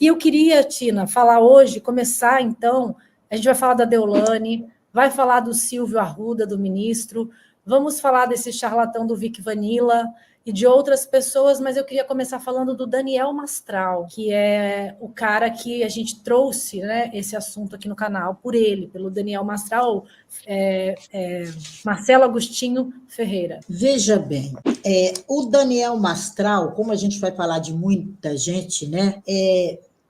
E eu queria, Tina, falar hoje, começar então, a gente vai falar da Deolane, vai falar do Silvio Arruda, do ministro, vamos falar desse charlatão do Vic Vanilla e de outras pessoas, mas eu queria começar falando do Daniel Mastral, que é o cara que a gente trouxe, né, esse assunto aqui no canal, por ele, pelo Daniel Mastral, Marcelo Agostinho Ferreira. Veja bem, o Daniel Mastral, como a gente vai falar de muita gente, né?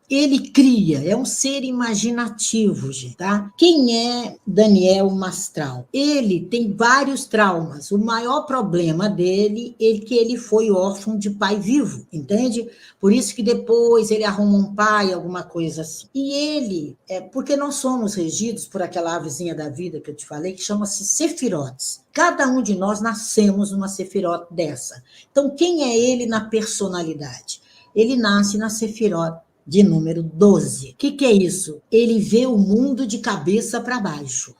Ele cria, é um ser imaginativo, gente, tá? Quem é Daniel Mastral? Ele tem vários traumas. O maior problema dele é que ele foi órfão de pai vivo, entende? Por isso que depois ele arruma um pai, alguma coisa assim. E ele, porque nós somos regidos por aquela avezinha da vida que eu te falei, que chama-se Sefirotes. Cada um de nós nascemos numa Sefirote dessa. Então, quem é ele na personalidade? Ele nasce na Sefirote de número 12. O que é isso? Ele vê o mundo de cabeça para baixo.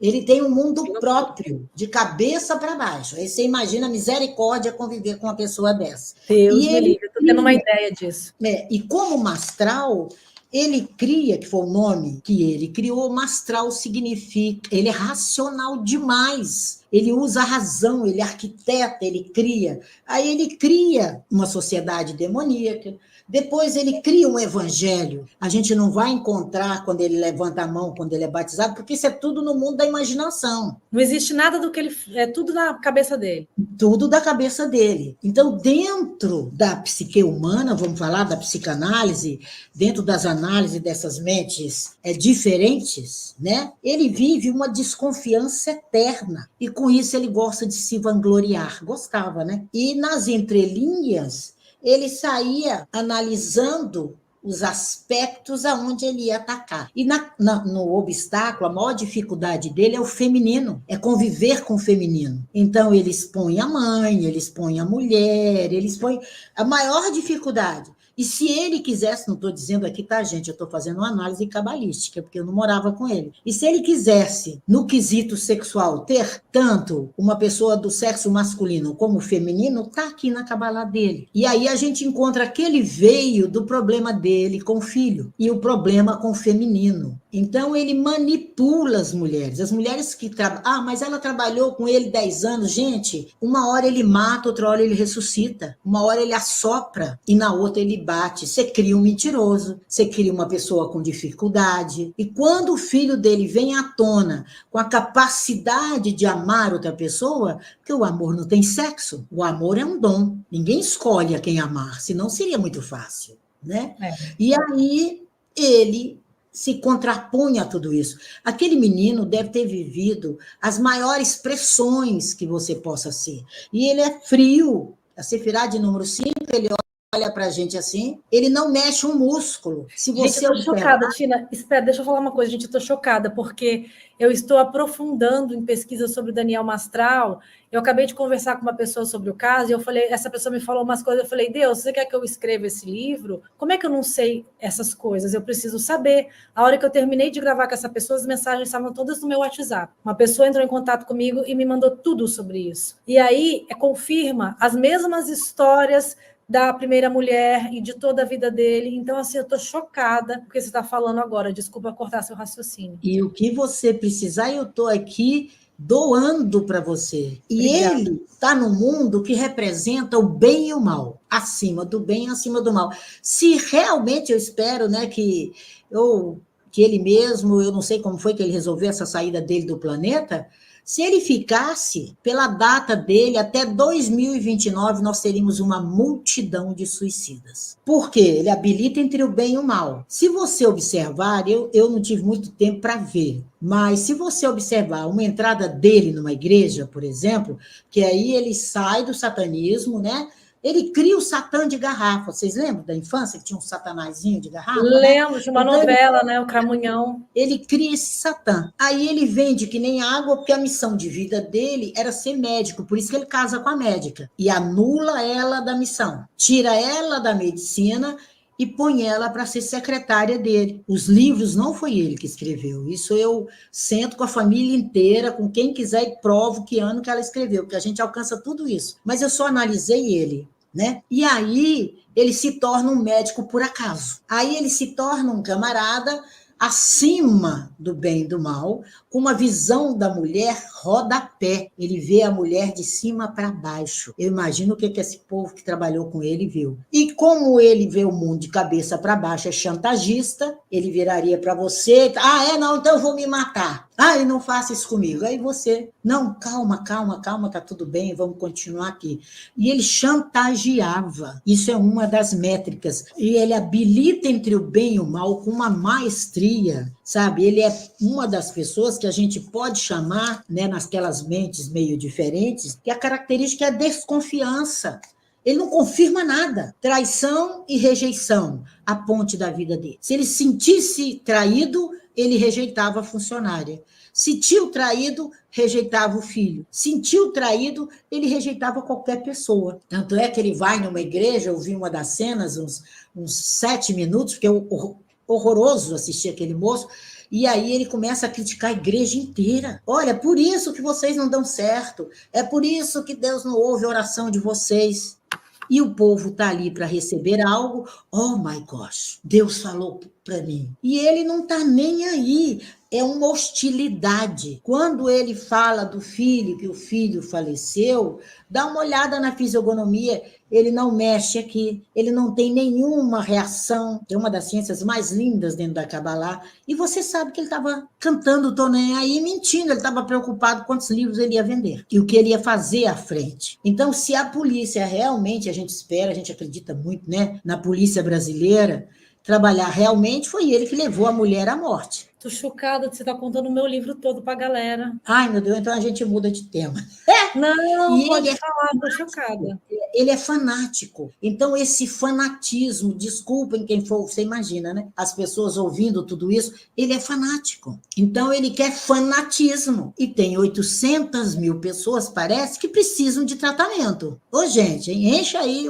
Ele tem um mundo próprio, de cabeça para baixo. Aí você imagina a misericórdia conviver com uma pessoa dessa. Deus me livre, eu estou tendo uma ideia disso. E como Mastral, ele cria, que foi o nome que ele criou, Mastral significa, ele é racional demais. Ele usa a razão, ele arquiteta, ele cria. Aí ele cria uma sociedade demoníaca. Depois ele cria um evangelho. A gente não vai encontrar quando ele levanta a mão, quando ele é batizado, porque isso é tudo no mundo da imaginação. Não existe nada do que ele... É tudo na cabeça dele. Tudo da cabeça dele. Então, dentro da psique humana, vamos falar da psicanálise, dentro das análises dessas mentes diferentes, né? Ele vive uma desconfiança eterna. E com isso ele gosta de se vangloriar. Gostava, né? E nas entrelinhas, ele saía analisando os aspectos aonde ele ia atacar. E no obstáculo, a maior dificuldade dele é o feminino, é conviver com o feminino. Então, ele expõe a mãe, ele expõe a mulher, ele expõe a maior dificuldade. E se ele quisesse, não estou dizendo aqui, tá, gente? Eu estou fazendo uma análise cabalística, porque eu não morava com ele. E se ele quisesse, no quesito sexual, ter tanto uma pessoa do sexo masculino como feminino, está aqui na cabala dele. E aí a gente encontra que ele veio do problema dele com o filho e o problema com o feminino. Então, ele manipula as mulheres que trabalham. Mas ela trabalhou com ele 10 anos. Gente, uma hora ele mata, outra hora ele ressuscita. Uma hora ele assopra e na outra ele bate. Você cria um mentiroso, você cria uma pessoa com dificuldade. E quando o filho dele vem à tona com a capacidade de amar outra pessoa, porque o amor não tem sexo, o amor é um dom. Ninguém escolhe a quem amar, senão seria muito fácil, né? E aí ele se contrapõe a tudo isso. Aquele menino deve ter vivido as maiores pressões que você possa ser. E ele é frio. A Sefirá de número 5, ele olha para a gente assim, ele não mexe um músculo. Se você gente, eu estou chocada, Tina. Espera, deixa eu falar uma coisa, gente. Eu estou chocada, porque eu estou aprofundando em pesquisa sobre o Daniel Mastral. Eu acabei de conversar com uma pessoa sobre o caso, e eu falei, essa pessoa me falou umas coisas, eu falei, Deus, você quer que eu escreva esse livro? Como é que eu não sei essas coisas? Eu preciso saber. A hora que eu terminei de gravar com essa pessoa, as mensagens estavam todas no meu WhatsApp. Uma pessoa entrou em contato comigo e me mandou tudo sobre isso. E aí, confirma as mesmas histórias da primeira mulher e de toda a vida dele. Então, assim, eu estou chocada com o que você está falando agora. Desculpa cortar seu raciocínio. E o que você precisar, eu estou aqui doando para você. E obrigada. Ele está no mundo que representa o bem e o mal. Acima do bem, acima do mal. Se realmente, eu espero, né, que ele mesmo, eu não sei como foi que ele resolveu essa saída dele do planeta. Se ele ficasse, pela data dele, até 2029, nós teríamos uma multidão de suicidas. Por quê? Ele habilita entre o bem e o mal. Se você observar, eu não tive muito tempo para ver, mas se você observar uma entrada dele numa igreja, por exemplo, que aí ele sai do satanismo, né? Ele cria o Satã de garrafa. Vocês lembram da infância que tinha um satanazinho de garrafa? Lembro, de uma novela, né? O Cramunhão. Ele cria esse Satã. Aí ele vende que nem água, porque a missão de vida dele era ser médico, por isso que ele casa com a médica. E anula ela da missão. Tira ela da medicina e põe ela para ser secretária dele. Os livros não foi ele que escreveu. Isso eu sento com a família inteira, com quem quiser e provo que ano que ela escreveu, porque a gente alcança tudo isso. Mas eu só analisei ele. né? E aí ele se torna um médico por acaso. Aí ele se torna um camarada acima do bem e do mal, com uma visão da mulher rodapé. Ele vê a mulher de cima para baixo. Eu imagino o que esse povo que trabalhou com ele viu. E como ele vê o mundo de cabeça para baixo, é chantagista, ele viraria para você, não, então eu vou me matar. E não faça isso comigo. Aí você, não, calma, tá tudo bem, vamos continuar aqui. E ele chantageava. Isso é uma das métricas. E ele habilita entre o bem e o mal com uma maestria, sabe? Ele é uma das pessoas que a gente pode chamar, né, naquelas mentes meio diferentes, que a característica é a desconfiança. Ele não confirma nada. Traição e rejeição, a ponte da vida dele. Se ele sentisse traído, ele rejeitava a funcionária. Sentiu traído, rejeitava o filho. Sentiu traído, ele rejeitava qualquer pessoa. Tanto é que ele vai numa igreja, eu vi uma das cenas, uns 7 minutos, porque é horroroso assistir aquele moço, e aí ele começa a criticar a igreja inteira. Olha, por isso que vocês não dão certo, é por isso que Deus não ouve a oração de vocês. E o povo está ali para receber algo. Oh, my gosh, Deus falou para mim. E ele não está nem aí. É uma hostilidade. Quando ele fala do filho, que o filho faleceu, dá uma olhada na fisionomia, ele não mexe aqui, ele não tem nenhuma reação. É uma das ciências mais lindas dentro da Kabbalah. E você sabe que ele estava cantando "Tô nem aí", mentindo, ele estava preocupado com quantos livros ele ia vender e o que ele ia fazer à frente. Então, se a polícia realmente, a gente espera, a gente acredita muito, né, na polícia brasileira, trabalhar realmente, foi ele que levou a mulher à morte. Tô chocada de você estar contando o meu livro todo para a galera. Ai, meu Deus, então a gente muda de tema. Não, E pode ele falar, tô chocada. Ele é fanático. Então, esse fanatismo, desculpem quem for, você imagina, né? As pessoas ouvindo tudo isso, ele é fanático. Então, ele quer fanatismo. E tem 800 mil pessoas, parece, que precisam de tratamento. Ô, gente, enche aí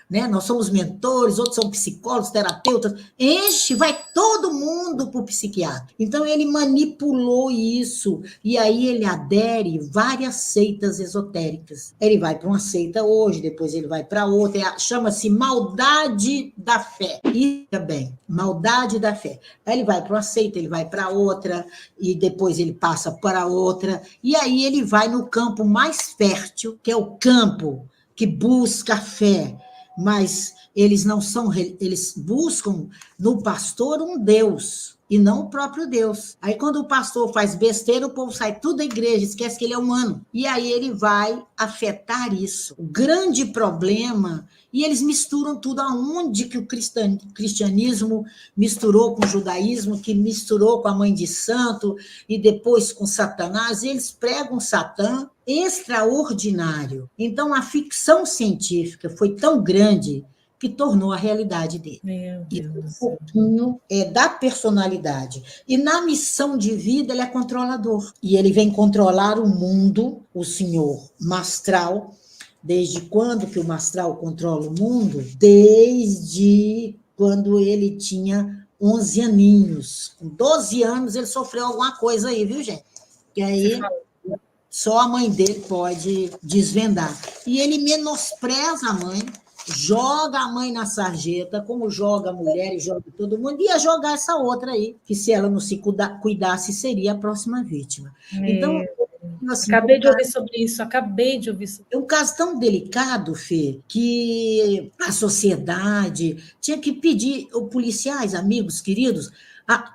né? Nós somos mentores, outros são psicólogos, terapeutas, enche, vai todo mundo para o psiquiatra. Então, ele manipulou isso, e aí ele adere várias seitas esotéricas. Ele vai para uma seita hoje, depois ele vai para outra, chama-se maldade da fé. E também, maldade da fé. Aí ele vai para uma seita, ele vai para outra, e depois ele passa para outra, e aí ele vai no campo mais fértil, que é o campo que busca a fé, mas eles não são, eles buscam no pastor um Deus, e não o próprio Deus. Aí quando o pastor faz besteira, o povo sai tudo da igreja, esquece que ele é humano. E aí ele vai afetar isso. O grande problema, e eles misturam tudo, aonde que o cristianismo misturou com o judaísmo, que misturou com a mãe de santo, e depois com Satanás, e eles pregam Satã extraordinário. Então a ficção científica foi tão grande que tornou a realidade dele. Meu Deus do Um céu. pouquinho da personalidade. E na missão de vida, ele é controlador. E ele vem controlar o mundo, o senhor Mastral. Desde quando que o Mastral controla o mundo? Desde quando ele tinha 11 aninhos. Com 12 anos, ele sofreu alguma coisa aí, viu, gente? E aí só a mãe dele pode desvendar. E ele menospreza a mãe, joga a mãe na sarjeta, como joga a mulher e joga todo mundo, e ia jogar essa outra aí, que se ela não se cuidasse, seria a próxima vítima. Então, assim, acabei de ouvir sobre isso, acabei de ouvir sobre isso. É um caso tão delicado, Fê, que a sociedade tinha que pedir, policiais, amigos, queridos,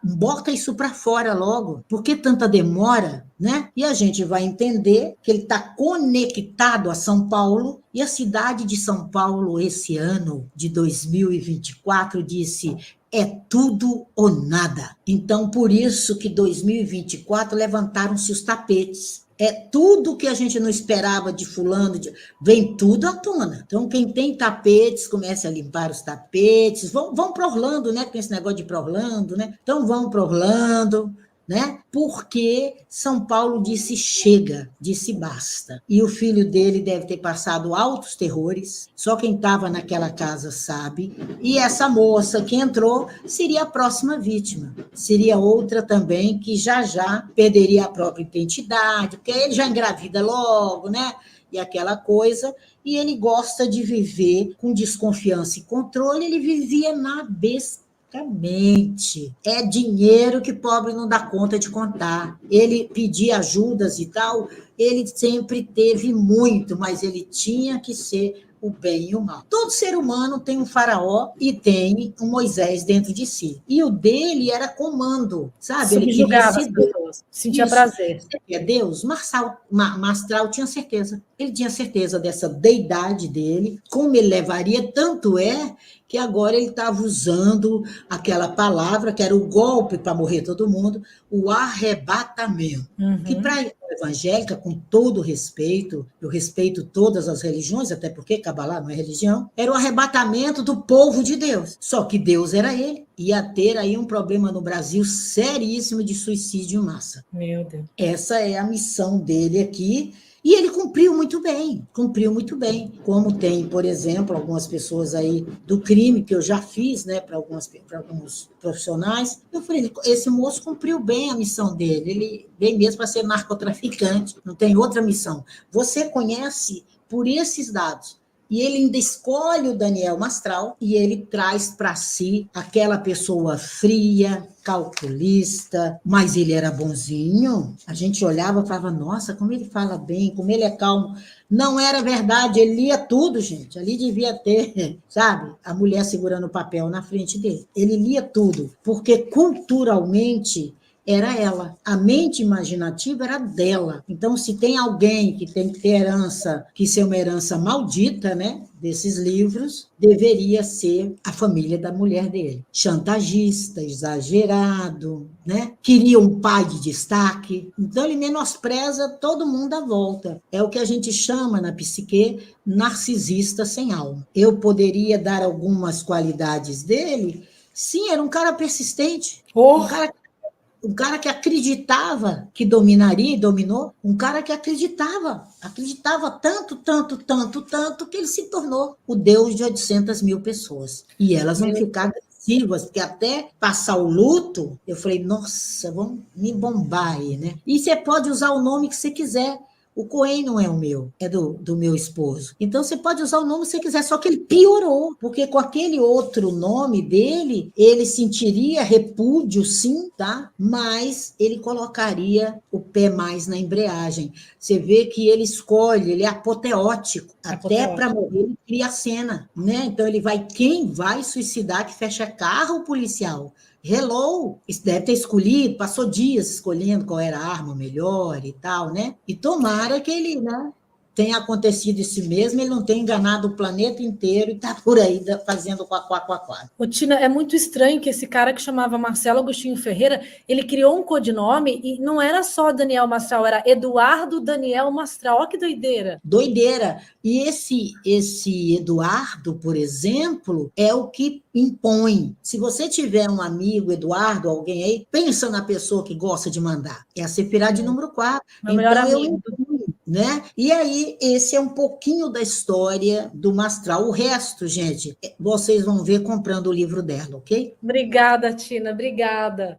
bota isso para fora logo. Por que tanta demora, né? E a gente vai entender que ele está conectado a São Paulo, e a cidade de São Paulo, esse ano de 2024, disse: é tudo ou nada. Então, por isso que 2024 levantaram-se os tapetes. É tudo que a gente não esperava de fulano, vem tudo à tona. Então, quem tem tapetes, comece a limpar os tapetes. Vão para Orlando, né? Tem esse negócio de ir para Orlando, né? Então, vão para Orlando, né? Porque São Paulo disse chega, disse basta. E o filho dele deve ter passado altos terrores, só quem estava naquela casa sabe. E essa moça que entrou seria a próxima vítima. Seria outra também que já perderia a própria identidade, porque ele já engravida logo, né? e aquela coisa, e ele gosta de viver com desconfiança e controle, ele vivia na besteira. Exatamente. É dinheiro que pobre não dá conta de contar. Ele pedia ajudas e tal, ele sempre teve muito, mas ele tinha que ser o bem e o mal. Todo ser humano tem um faraó e tem um Moisés dentro de si. E o dele era comando, sabe? Ele queria Subjugava as ser Deus. pessoas, sentia Isso. prazer. Você quer Deus? Mastral tinha certeza. Ele tinha certeza dessa deidade dele, como ele levaria, tanto é que agora ele estava usando aquela palavra, que era o golpe para morrer todo mundo, o arrebatamento. Que para a evangélica, com todo respeito, eu respeito todas as religiões, até porque Cabalá não é religião, era o arrebatamento do povo de Deus. Só que Deus era ele. Ia ter aí um problema no Brasil seríssimo de suicídio em massa. Meu Deus. Essa é a missão dele aqui. E ele cumpriu muito bem, como tem, por exemplo, algumas pessoas aí do crime, que eu já fiz, né, para alguns profissionais. Eu falei, esse moço cumpriu bem a missão dele, ele veio mesmo para ser narcotraficante, não tem outra missão. Você conhece por esses dados. E ele ainda escolhe o Daniel Mastral e ele traz para si aquela pessoa fria, calculista, mas ele era bonzinho. A gente olhava e falava, nossa, como ele fala bem, como ele é calmo. Não era verdade, ele lia tudo, gente. Ali devia ter, sabe, a mulher segurando o papel na frente dele. Ele lia tudo, porque culturalmente era ela. A mente imaginativa era dela. Então, se tem alguém que tem que ter herança, que ser uma herança maldita, né, desses livros, deveria ser a família da mulher dele. Chantagista, exagerado, né? Queria um pai de destaque. Então, ele menospreza todo mundo à volta. É o que a gente chama na psique narcisista sem alma. Eu poderia dar algumas qualidades dele. Sim, era um cara persistente. Um cara que acreditava que dominaria e dominou, um cara que acreditava tanto, que ele se tornou o Deus de 800 mil pessoas. E elas vão ficar agressivas, porque até passar o luto, eu falei, nossa, vão me bombar aí, né? E você pode usar o nome que você quiser. O Cohen não é o meu, é do meu esposo. Então, você pode usar o nome que você quiser, só que ele piorou, porque com aquele outro nome dele, ele sentiria repúdio, sim, tá? Mas ele colocaria o pé mais na embreagem. Você vê que ele escolhe, ele é apoteótico. Até para morrer, ele cria a cena, né? Então, quem vai suicidar que fecha carro policial? Hello, isso deve ter escolhido, passou dias escolhendo qual era a arma melhor e tal, né? E tomara que ele, né, tenha acontecido isso mesmo, ele não tenha enganado o planeta inteiro e está por aí fazendo quá. Ô, Tina, é muito estranho que esse cara que chamava Marcelo Agostinho Ferreira, ele criou um codinome e não era só Daniel Mastral, era Eduardo Daniel Mastral. Olha que doideira. Doideira. E esse Eduardo, por exemplo, é o que impõe. Se você tiver um amigo, Eduardo, alguém aí, pensa na pessoa que gosta de mandar. É a Sefirá de número 4. Meu melhor amigo. Né? E aí, esse é um pouquinho da história do Mastral. O resto, gente, vocês vão ver comprando o livro dela, ok? Obrigada, Tina, obrigada.